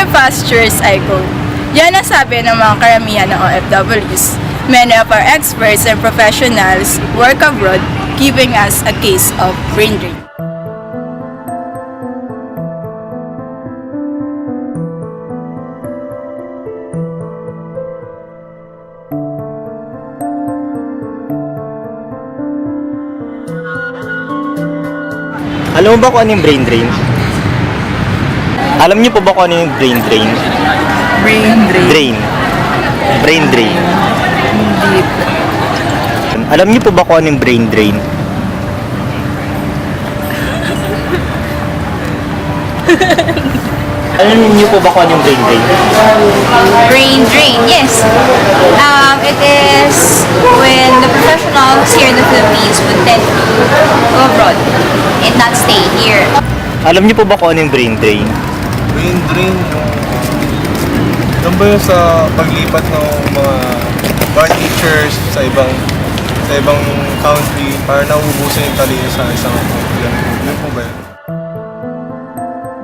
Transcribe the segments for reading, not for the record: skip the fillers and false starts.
my pastures I go. Yan ang sabi ng mga karamihan ng OFWs. Many of our experts and professionals work abroad, giving us a case of brain drain. Alam mo ba kung ano yung brain drain? Alam niyo po ba kung ano yung brain drain? Brain drain? Drain. Brain drain. Hindi. Alam niyo po ba kung ano yung brain drain? Alam niyo po ba kung ano yung brain drain? Brain drain, yes. It is when the professionals here in the Philippines would tend to go abroad and not stay here. Alam niyo po ba kung ano yung brain drain? Brain drain, yung ba yun sa paglipat ng mga bar teachers sa ibang country para nauubusin yung talino sa isang country. Yun po ba yun?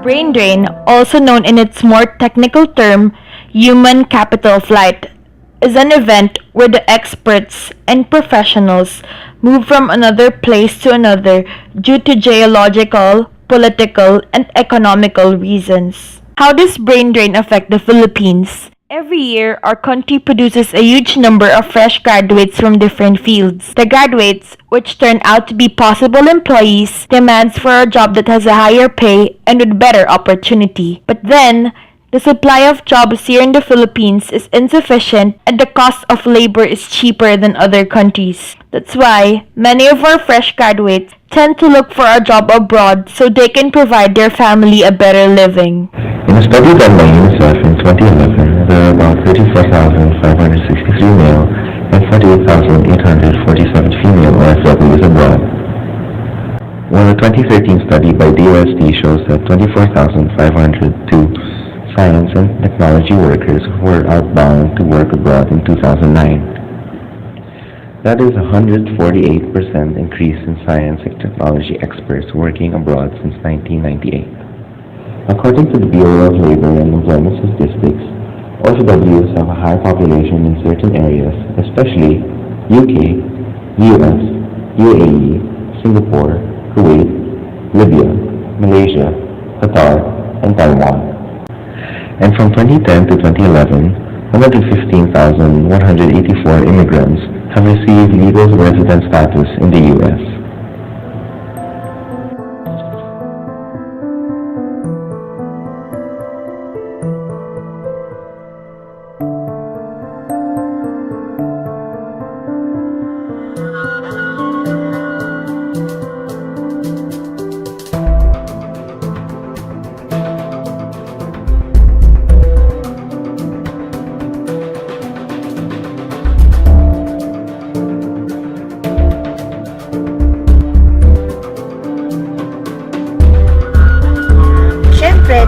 Brain drain, also known in its more technical term, human capital flight, is an event where the experts and professionals move from another place to another due to geological, political, and economical reasons. How does brain drain affect the Philippines? Every year, our country produces a huge number of fresh graduates from different fields. The graduates, which turn out to be possible employees, demands for a job that has a higher pay and with better opportunity. But then, the supply of jobs here in the Philippines is insufficient and the cost of labor is cheaper than other countries. That's why many of our fresh graduates tend to look for a job abroad so they can provide their family a better living. In a study done by UNICEF in 2011, there are about 34,563 male and 48,847 female OFWs abroad. While a 2013 study by DOST shows that 24,502 science and technology workers were outbound to work abroad in 2009. That is a 148% increase in science and technology experts working abroad since 1998. According to the Bureau of Labor and Employment Statistics, OFWs have a high population in certain areas, especially UK, US, UAE, Singapore, Kuwait, Libya, Malaysia, Qatar, and Taiwan. And from 2010 to 2011, 115,184 immigrants have received legal resident status in the U.S.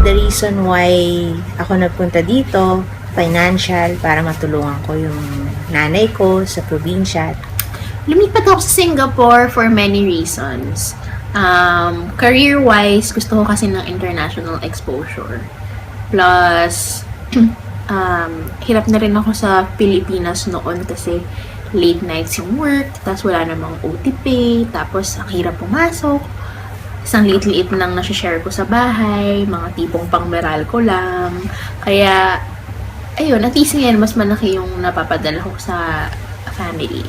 The reason why ako nagpunta dito, financial, para matulungan ko yung nanay ko sa probinsya. Lumipat ako sa Singapore for many reasons. Career-wise, gusto ko kasi ng international exposure. Plus, hirap na rin ako sa Pilipinas noon kasi late nights yung work, tapos wala namang OT pay, tapos ang hirap pumasok. Isang liit-liit lang na-share ko sa bahay, mga tipong pangmeral ko lang. Kaya, ayun, at least ngayon, mas malaki yung napapadala ko sa family.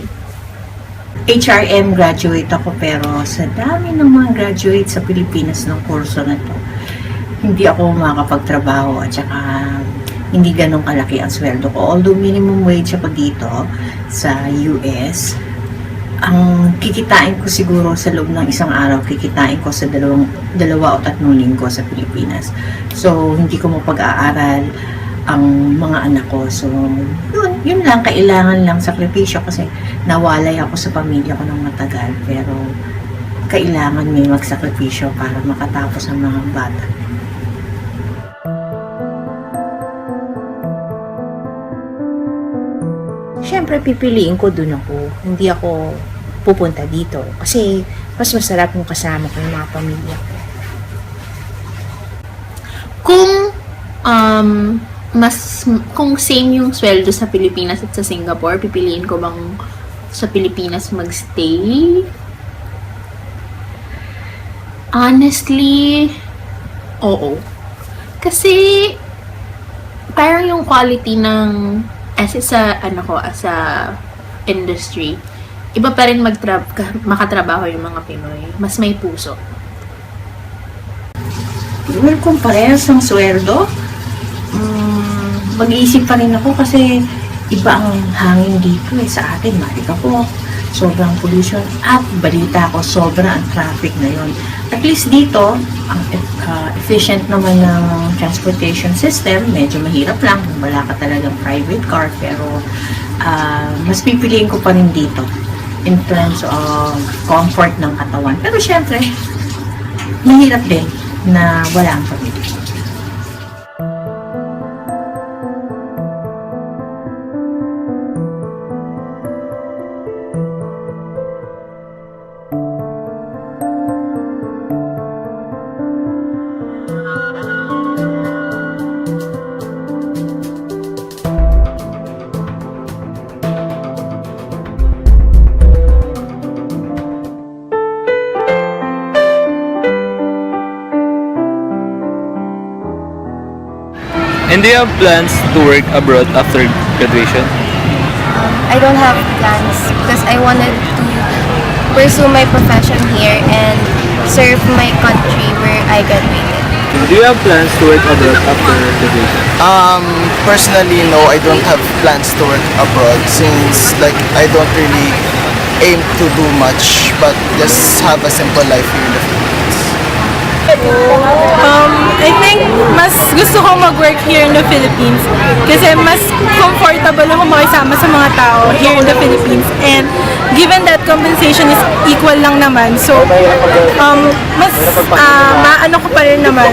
HRM graduate ako, pero sa dami ng mga graduate sa Pilipinas ng kurso na to, hindi ako makakapagtrabaho at saka hindi ganun kalaki ang sweldo ko. Although minimum wage ako dito sa US, ang kikitain ko siguro sa loob ng isang araw, kikitain ko sa dalawa o tatlong linggo sa Pilipinas. So, hindi ko mapag-aaral ang mga anak ko. So, yun lang, kailangan lang sakripisyo kasi nawalay ako sa pamilya ko ng matagal. Pero, kailangan may magsakripisyo para makatapos ang mga bata. Siyempre, pipiliin ko dun ako. Hindi ako pupunta dito. Kasi, mas masarap kung kasama ko yung mga pamilya ko. Kung mas kung same yung sweldo sa Pilipinas at sa Singapore, pipiliin ko bang sa Pilipinas magstay? Honestly, oo. Kasi parang yung quality ng as a industry, iba pa rin makatrabaho yung mga Pinoy. Mas may puso. Well, kung parehas ng sweldo, mag-iisip pa rin ako kasi iba ang hangin dito sa atin. Marika po, sobrang pollution at balita ko, sobrang ang traffic ngayon. At least dito, ang efficient naman ng transportation system, medyo mahirap lang kung wala ka talagang private car, pero mas pipiliin ko pa rin dito in terms of comfort ng katawan. Pero syempre, mahirap din na wala ang pamilya. And do you have plans to work abroad after graduation? I don't have plans because I wanted to pursue my profession here and serve my country where I graduated. Do you have plans to work abroad after graduation? Personally, no, I don't have plans to work abroad since like I don't really aim to do much but just have a simple life here in the Philippines. I think mas gusto ko mag-work here in the Philippines kasi mas comfortable ako makisama sa mga tao here in the Philippines, and given that compensation is equal lang naman, so mas maano ko pa rin naman,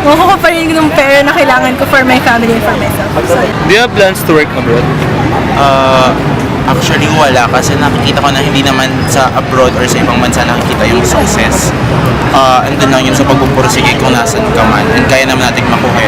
makuha ko pa rin yung pera na kailangan ko for my family and for myself. So, Do you have plans to work abroad? Actually, wala. Kasi nakikita ko na hindi naman sa abroad or sa ibang bansa nakikita yung success. Andun lang yun sa pagpupursige kung nasan ka man. And kaya naman natin makuha